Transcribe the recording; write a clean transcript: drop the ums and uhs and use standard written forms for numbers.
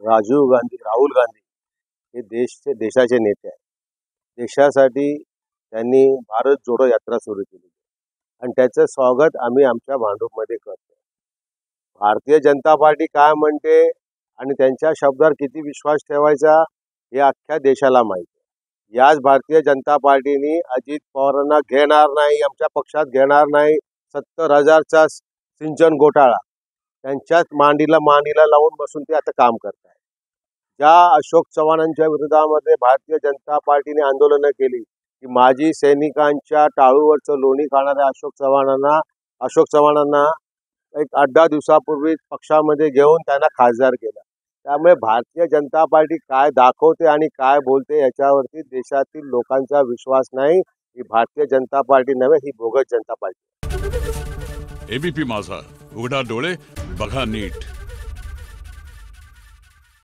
राहुल गांधी हे देशाचे नेते आहेत. देशासाठी त्यांनी भारत जोडो यात्रा सुरू केली आणि त्याचं स्वागत आम्ही आमच्या भांडूपमध्ये करतो. भारतीय जनता पार्टी काय म्हणते आणि त्यांच्या शब्दावर किती विश्वास ठेवायचा हे अख्ख्या देशाला माहिती आहे. याच भारतीय जनता पार्टीने अजित पवारांना घेणार नाही, आमच्या पक्षात घेणार नाही, 70,000चा सिंचन घोटाळा त्यांच्याच मांडीला लावून बसून ते आता काम करत आहे. ज्या अशोक चव्हाणांच्या विरोधामध्ये भारतीय जनता पार्टीने आंदोलनं केली की माजी सैनिकांच्या टाळूवरचं लोणी खाणाऱ्या अशोक चव्हाणांना एक 8-10 दिवसापूर्वी पक्षामध्ये घेऊन त्यांना खासदार केलं. त्यामुळे भारतीय जनता पार्टी काय दाखवते आणि काय बोलते याच्यावरती देशातील लोकांचा विश्वास नाही. ही भारतीय जनता पार्टी नव्हे, ही बोगस जनता पार्टी. एबीपी माझा, उघडा डोळे बघा नीट.